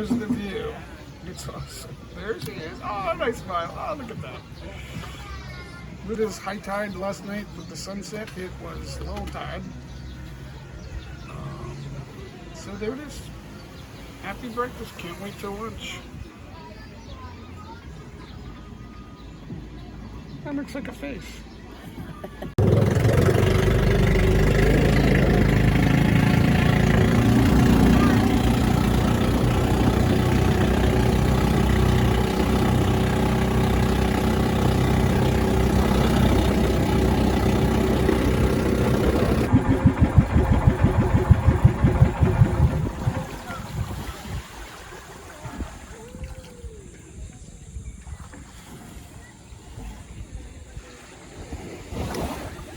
there's the view. It's awesome. There she is. Oh, nice smile. Oh, look at that. It is high tide last night with the sunset. It was low tide. So there it is. Happy breakfast. Can't wait till lunch. That looks like a face.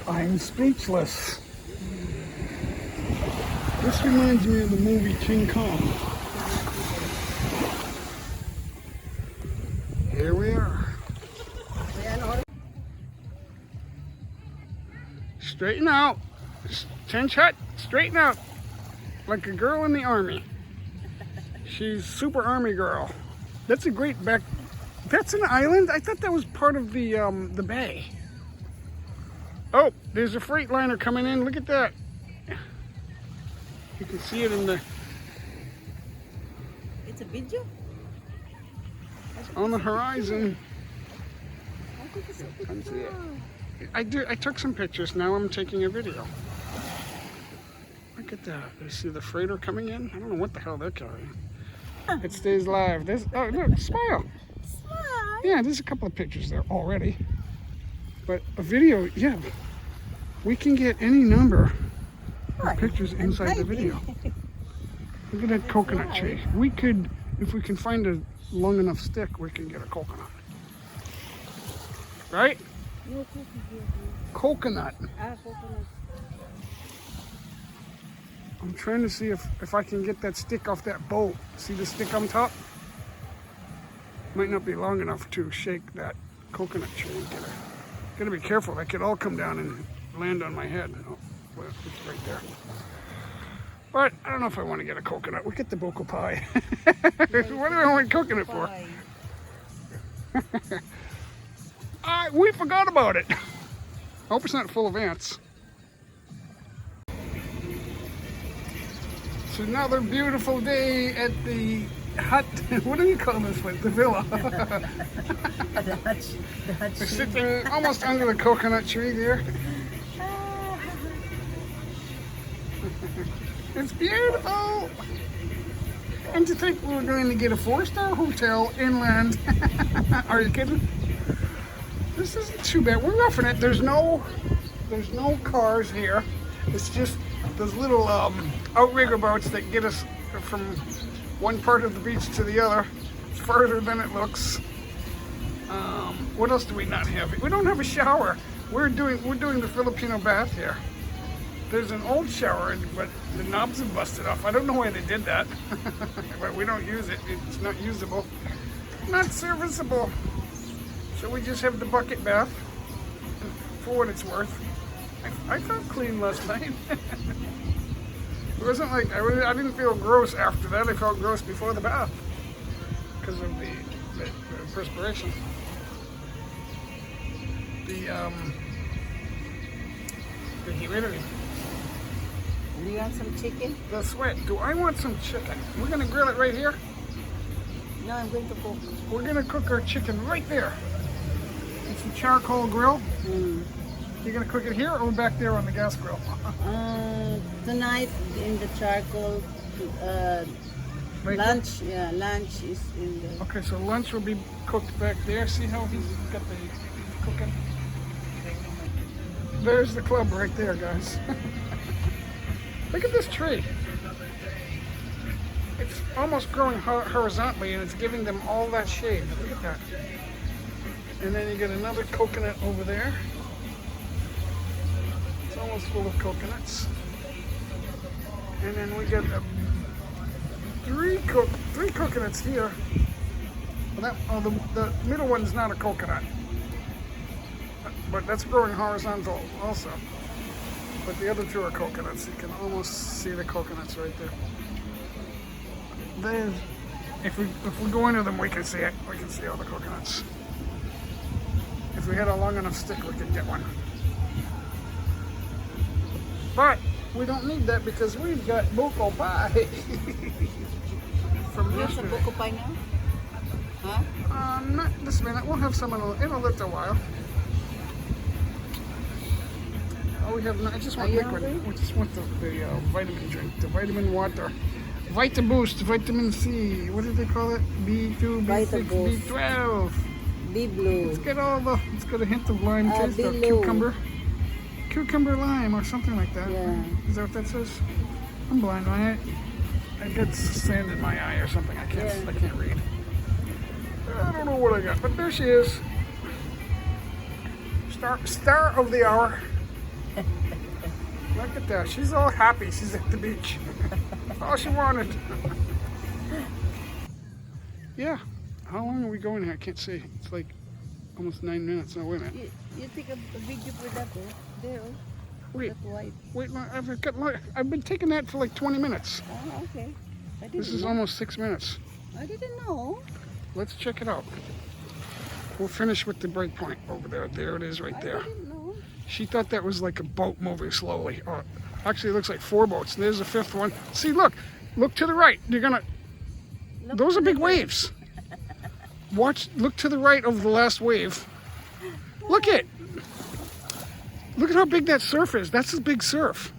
I'm speechless. This reminds me of the movie King Kong. Here we are. Straighten out. Chin shut. Straighten out. Like a girl in the army. She's super army girl. That's a great back. That's an island? I thought that was part of the bay. Oh, there's a freight liner coming in. Look at that. You can see it in the... It's a video? On the horizon. I see it. I took some pictures. Now I'm taking a video. Look at that. You see the freighter coming in? I don't know what the hell they're carrying. It stays live. There's, oh, look, smile. Smile. Yeah, there's a couple of pictures there already. But a video, yeah. We can get any number of pictures inside the video. Look at that coconut tree. We could, if we can find a long enough stick, we can get a coconut. Right? Coconut. I'm trying to see if I can get that stick off that boat. See the stick on top? Might not be long enough to shake that coconut tree. Gotta be careful. That could all come down and land on my head. Oh, well, it's right there. But I don't know if I want to get a coconut. We'll get the boko pie. What do I want coconut for? We forgot about it. I hope it's not full of ants. It's another beautiful day at the hut. What do you call this place? The villa. We're sitting almost under the coconut tree there. It's beautiful. And to think we were going to get a 4-star hotel inland. Are you kidding? This isn't too bad. We're roughing it. There's no cars here. It's just those little outrigger boats that get us from one part of the beach to the other. It's further than it looks. What else do we not have? We don't have a shower. We're doing the Filipino bath here. There's an old shower, but the knobs have busted off. I don't know why they did that, but we don't use it. It's not usable, not serviceable. So we just have the bucket bath for what it's worth. I felt clean last night. It wasn't like I didn't feel gross after that. I felt gross before the bath because of the perspiration. The humidity. Do you want some chicken? The sweat. Do I want some chicken? We're gonna grill it right here. No, I'm going to cook. We're gonna cook our chicken right there. It's a charcoal grill. You're gonna cook it here or back there on the gas grill? Tonight in the charcoal. Right Lunch, yeah, lunch is in the... Okay, so lunch will be cooked back there. See how he's got the cooking? There's the club right there, guys. Look at this tree. It's almost growing horizontally and it's giving them all that shade. Look at that. And then you get another coconut over there. It's almost full of coconuts. And then we get three coconuts here. Well, the middle one's not a coconut, but that's growing horizontal also. But the other two are coconuts. You can almost see the coconuts right there. If we go into them, we can see it. We can see all the coconuts. If we had a long enough stick, we could get one. But we don't need that because we've got buko pie from You have some yesterday. buko pie now? Huh? Not this minute. We'll have some in a little while. Oh, we have. I just want Are you liquid. hungry? We just want the vitamin drink, the vitamin water, Vita Boost, vitamin C. What do they call it? B2, Vita B6, Boost. B12. Be blue. It's got all the. It's got a hint of lime taste, or below. cucumber lime, or something like that. Yeah. Is that what that says? I'm blind. I got sand in my eye or something. I can't. Yeah. I can't read. I don't know what I got, but there she is. Star of the hour. Look at that. She's all happy. She's at the beach. That's all she wanted. Yeah. How long are we going here? I can't see. It's like almost 9 minutes. No, wait a minute. You take a video for that, oh. There, oh. Wait. That white. Wait. I've been taking that for like 20 minutes. Oh, okay. I didn't This is know. almost 6 minutes. I didn't know. Let's check it out. We'll finish with the break point over there. There it is right there. I didn't know. She thought that was like a boat moving slowly. Oh, actually, it looks like 4 boats. There's a 5th one. See, look to the right. You're gonna. Look Those to are the big right. waves. Look to the right of the last wave. Look at how big that surf is. That's a big surf.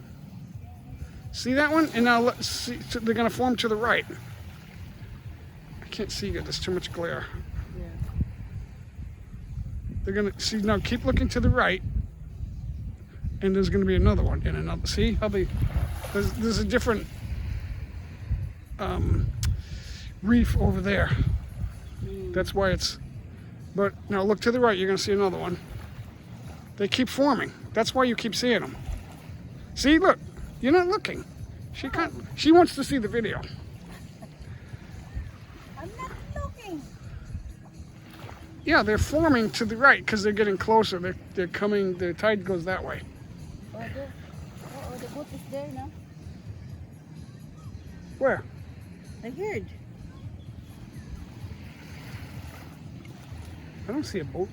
See that one? And now see, so they're gonna form to the right. I can't see good. There's too much glare. Yeah. They're gonna see now. Keep looking to the right, and there's gonna be another one and another. See how there's a different reef over there. That's why it's. But now look to the right. You're gonna see another one. They keep forming. That's why you keep seeing them. See, look. You're not looking. She can't. She wants to see the video. I'm not looking. Yeah, they're forming to the right because they're getting closer. They're coming. The tide goes that way. Oh, the boat is there now. Where? I heard. I don't see a boat.